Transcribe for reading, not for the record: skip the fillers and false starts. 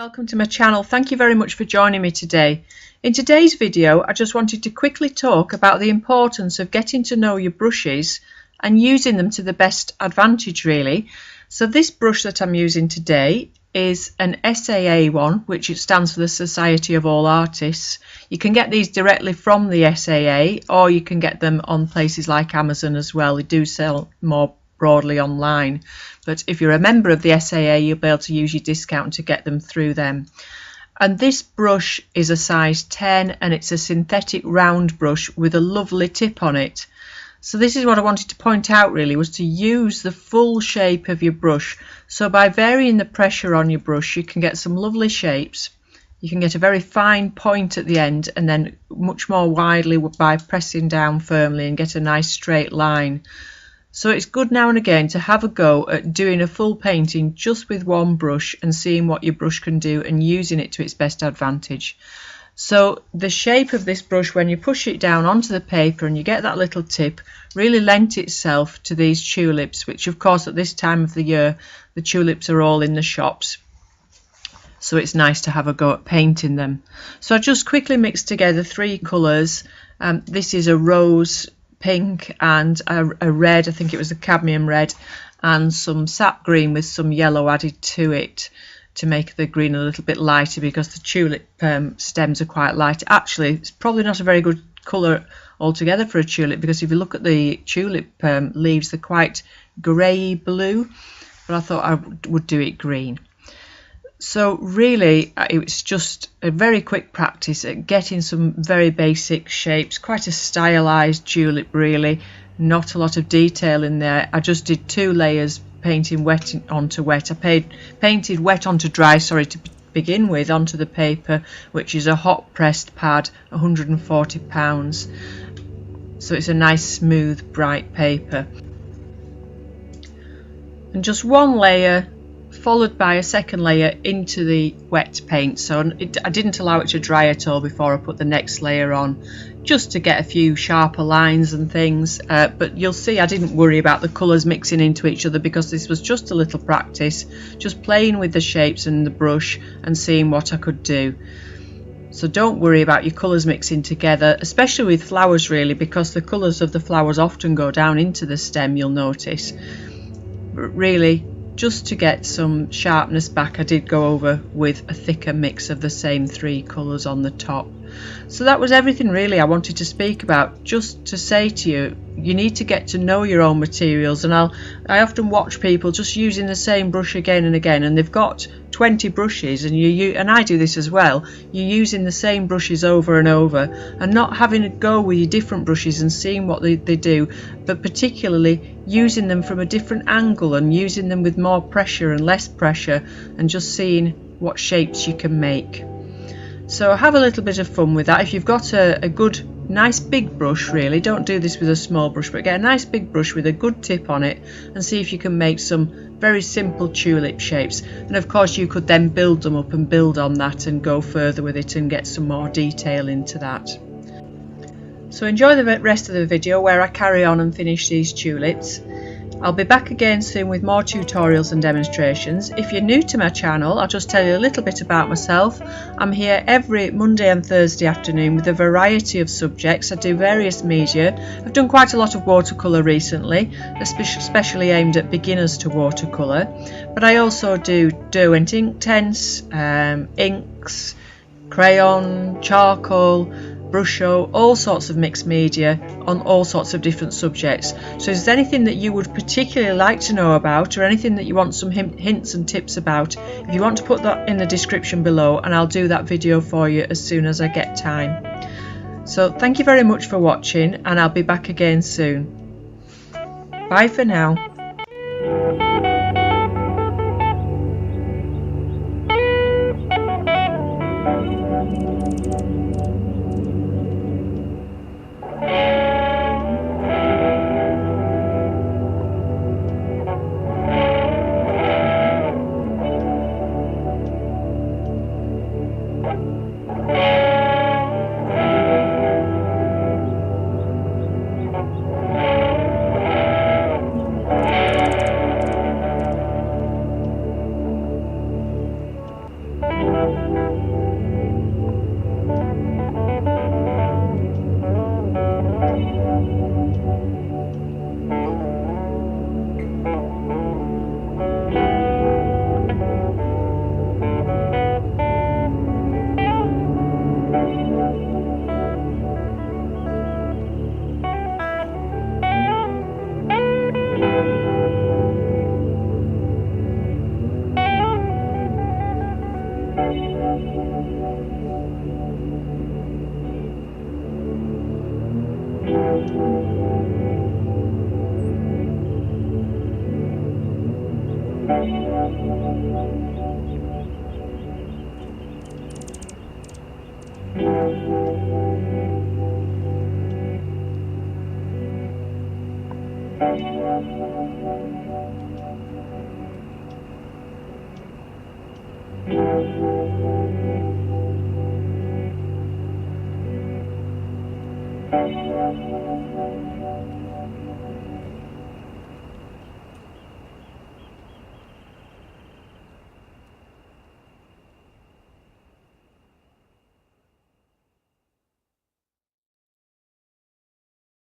welcome to my channel. Thank you very much for joining me today. In today's video, I just wanted to quickly talk about the importance of getting to know your brushes and using them to the best advantage really. So this brush that I'm using today is an SAA one, which it stands for the Society of All Artists. You can get these directly from the SAA, or you can get them on places like Amazon as well. They do sell more broadly online, but if you're a member of the SAA, you'll be able to use your discount to get them through them. And this brush is a size 10 and it's a synthetic round brush with a lovely tip on it. So this is what I wanted to point out really, was to use the full shape of your brush. So by varying the pressure on your brush, you can get some lovely shapes. You can get a very fine point at the end, and then much more widely by pressing down firmly and get a nice straight line. So it's good now and again to have a go at doing a full painting just with one brush and seeing what your brush can do and using it to its best advantage. So the shape of this brush, when you push it down onto the paper and you get that little tip, really lent itself to these tulips, which of course at this time of the year the tulips are all in the shops. So it's nice to have a go at painting them. So I just quickly mixed together three colours. This is a rose pink and a red, I think it was a cadmium red, and some sap green with some yellow added to it to make the green a little bit lighter, because the tulip stems are quite light. Actually, it's probably not a very good colour altogether for a tulip, because if you look at the tulip leaves, they're quite grey blue, but I thought I would do it green. So really it's just a very quick practice at getting some very basic shapes, quite a stylized tulip really, not a lot of detail in there. I just did 2 layers painting wet onto wet. I painted wet onto dry, sorry, to begin with onto the paper, which is a hot pressed pad, £140. So it's a nice smooth bright paper. And just one layer followed by a second layer into the wet paint. So I didn't allow it to dry at all before I put the next layer on, just to get a few sharper lines and things, but you'll see I didn't worry about the colours mixing into each other, because this was just a little practice, just playing with the shapes and the brush and seeing what I could do. So don't worry about your colours mixing together, especially with flowers really, because the colours of the flowers often go down into the stem, you'll notice. But really, just to get some sharpness back, I did go over with a thicker mix of the same 3 colours on the top. So that was everything really I wanted to speak about, just to say to you, you need to get to know your own materials. And I often watch people just using the same brush again and again, and they've got 20 brushes, and and I do this as well, you're using the same brushes over and over and not having a go with your different brushes and seeing what they do, but particularly using them from a different angle and using them with more pressure and less pressure, and just seeing what shapes you can make. So have a little bit of fun with that. If you've got a good nice big brush, really don't do this with a small brush, but get a nice big brush with a good tip on it and see if you can make some very simple tulip shapes. And of course you could then build them up and build on that and go further with it and get some more detail into that. So enjoy the rest of the video where I carry on and finish these tulips. I'll be back again soon with more tutorials and demonstrations. If you're new to my channel, I'll just tell you a little bit about myself. I'm here every Monday and Thursday afternoon with a variety of subjects. I do various media. I've done quite a lot of watercolour recently, especially aimed at beginners to watercolour. But I also do Derwent ink tints, inks, crayon, charcoal, brush-o, all sorts of mixed media on all sorts of different subjects. So if there's anything that you would particularly like to know about, or anything that you want some hints and tips about, if you want to put that in the description below, and I'll do that video for you as soon as I get time. So thank you very much for watching, and I'll be back again soon. Bye for now.